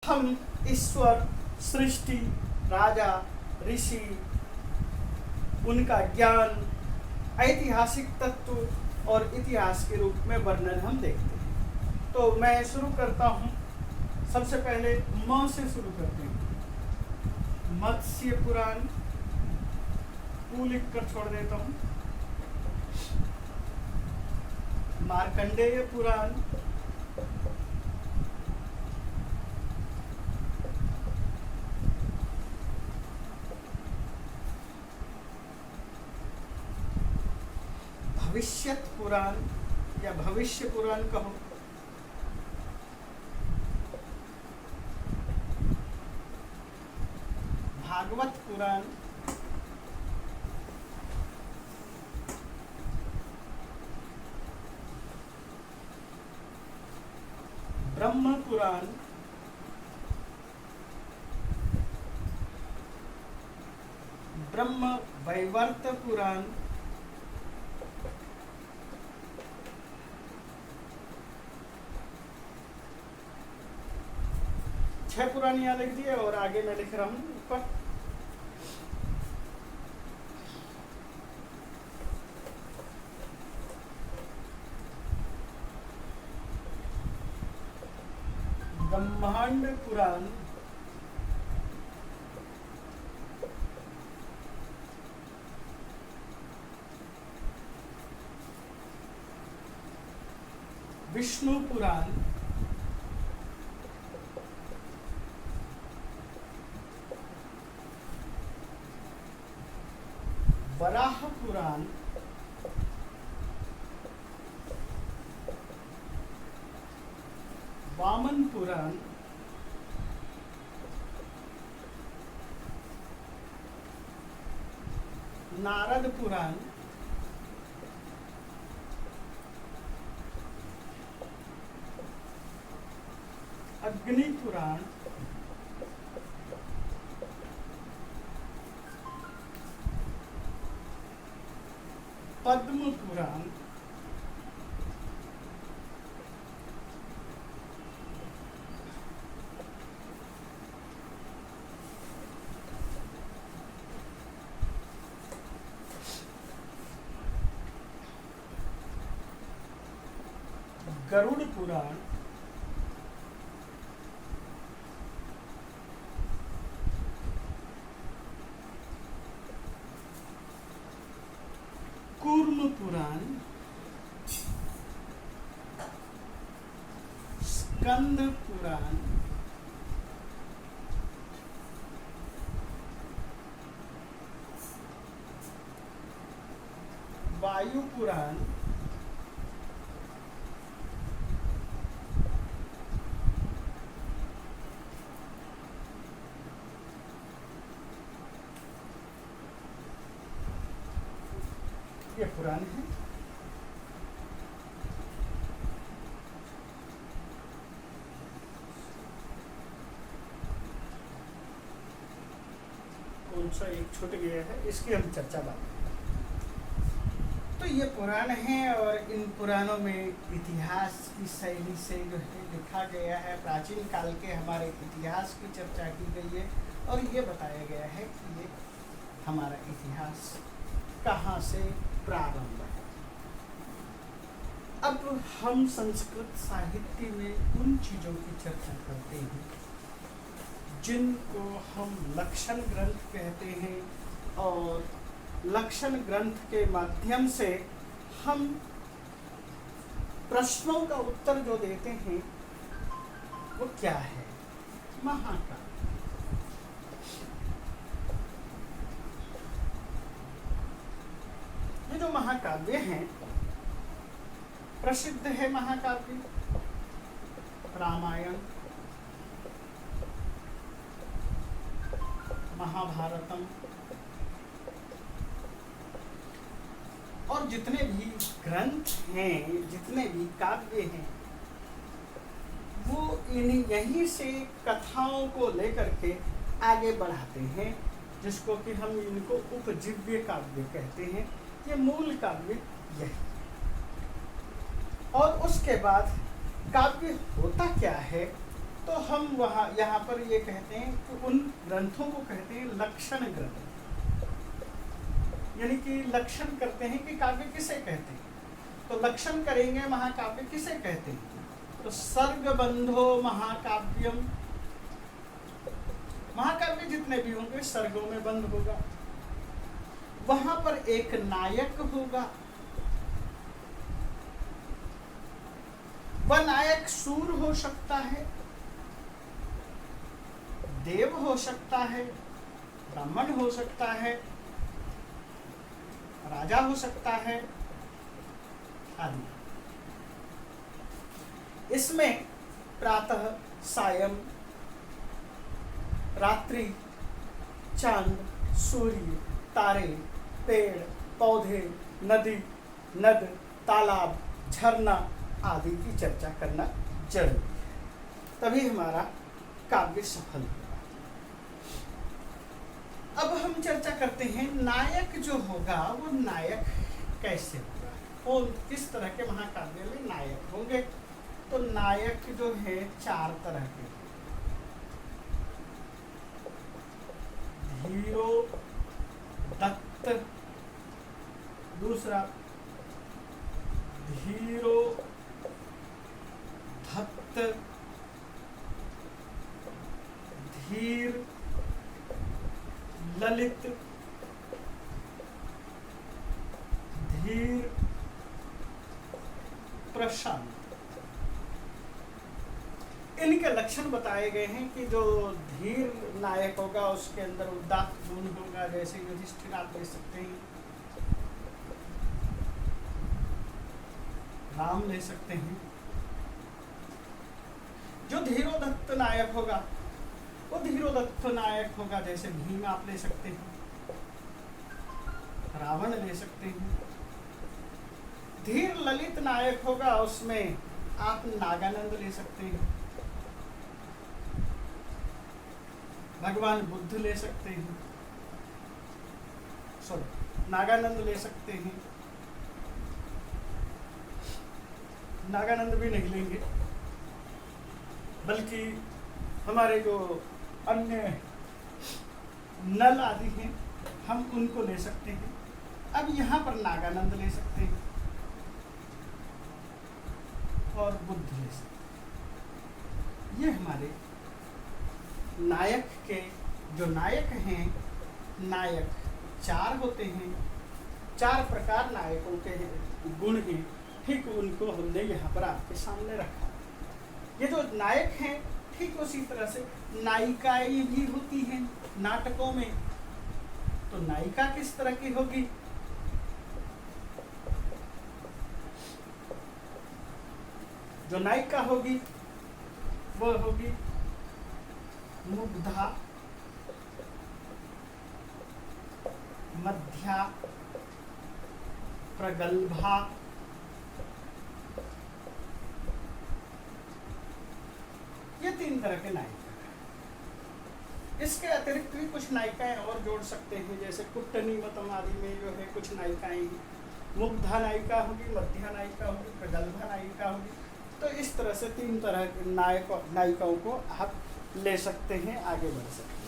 हम ईश्वर, सृष्टि, राजा, ऋषि, उनका ज्ञान, ऐतिहासिक तत्व और इतिहास के रूप में वर्णन हम देखते हैं। तो मैं शुरू करता हूँ। सबसे पहले म से शुरू करते हैं। मत्स्य पुराण, पू लिख कर छोड़ देता हूँ। मार्कंडेय पुराण, भविष्यत पुराण या भविष्य पुराण कहो, भागवत पुराण, ब्रह्म पुराण, ब्रह्म वैवर्त पुराण, छह पुराण यहाँ लिख दिए और आगे मैं लिख रहा हूँ ऊपर। ब्रह्मांड पुराण, विष्णु पुराण, वराह पुराण, वामन पुराण, नारद पुराण, अग्नि पुराण, पद्म पुराण, गरुड़ पुराण, कूर्म पुराण, स्कंद पुराण, वायु पुराण, ये पुराण है। कौन सा एक छूट गया है, इसकी हम चर्चा बात। तो ये पुराण है और इन पुराणों में इतिहास की शैली से जो है लिखा गया है, प्राचीन काल के हमारे इतिहास की चर्चा की गई है और ये बताया गया है कि ये हमारा इतिहास कहाँ से प्रारंभ है। अब हम संस्कृत साहित्य में उन चीज़ों की चर्चा करते हैं जिनको हम लक्षण ग्रंथ कहते हैं और लक्षण ग्रंथ के माध्यम से हम प्रश्नों का उत्तर जो देते हैं वो क्या है? महाकाव्य। ये जो महाकाव्य हैं, प्रसिद्ध है महाकाव्य रामायण, महाभारतम और जितने भी ग्रंथ हैं, जितने भी काव्य हैं, वो यहीं से कथाओं को लेकर के आगे बढ़ाते हैं, जिसको कि हम इनको उपजीव्य काव्य कहते हैं। ये मूल काव्य यही। और उसके बाद काव्य होता क्या है तो हम वहाँ यहाँ पर ये कहते हैं कि उन ग्रंथों को कहते हैं लक्षण ग्रंथ, यानी कि लक्षण करते हैं कि काव्य किसे कहते हैं। तो लक्षण करेंगे महाकाव्य किसे कहते हैं, तो सर्गबंधो महाकाव्यम, महाकाव्य जितने भी होंगे सर्गों में बंद होगा। वहां पर एक नायक होगा, वह नायक सूर हो सकता है, देव हो सकता है, ब्राह्मण हो सकता है, राजा हो सकता है आदि। इसमें प्रातः, सायं, रात्रि, चांद, सूर्य, तारे, पेड़, पौधे, नदी, नद, तालाब, झरना आदि की चर्चा करना जरूरी है, तभी हमारा काव्य सफल होगा। अब हम चर्चा करते हैं नायक जो होगा वो नायक कैसे होगा, और किस तरह के महाकाव्य में नायक होंगे। तो नायक जो है 4 तरह के, धीरो दत्त, दूसरा धीरो धत्त, धीर, ललित, धीर, प्रशांत। इनके लक्षण बताए गए हैं कि जो धीर नायक होगा उसके अंदर उदात्त गुण होगा, जैसे युधिष्ठिर आप ले सकते हैं, राम ले सकते हैं। जो धीरोदत्त नायक होगा वो धीरोदत्त नायक होगा, जैसे भीम आप ले सकते हैं, रावण ले सकते हैं। धीर ललित नायक होगा, उसमें आप नागानंद ले सकते हैं, भगवान बुद्ध ले सकते हैं, नागानंद ले सकते हैं, नागानंद भी नहीं लेंगे, बल्कि हमारे जो अन्य नल आदि हैं हम उनको ले सकते हैं। अब यहाँ पर नागानंद ले सकते हैं और बुद्ध ले सकते हैं। ये हमारे नायक के जो नायक हैं, नायक 4 होते हैं, 4 प्रकार नायकों के गुण हैं। ठीक उनको हमने यहाँ पर आपके सामने रखा। ये जो नायक हैं ठीक उसी तरह से नायिकाएं भी होती हैं नाटकों में। तो नायिका किस तरह की होगी, जो नायिका होगी वह होगी मुग्धा, मध्या, प्रगल्भा, ये 3 तरह के नायिका। इसके अतिरिक्त भी कुछ नायिकाएं और जोड़ सकते हैं, जैसे कुट्टनी मतम आदि में जो है कुछ नायिकाएं हैं। मुग्धा नायिका होगी, मध्या नायिका होगी, प्रगल्भा नायिका होगी। तो इस तरह से 3 तरह के नायकों को आप ले सकते हैं, आगे बढ़ सकते हैं।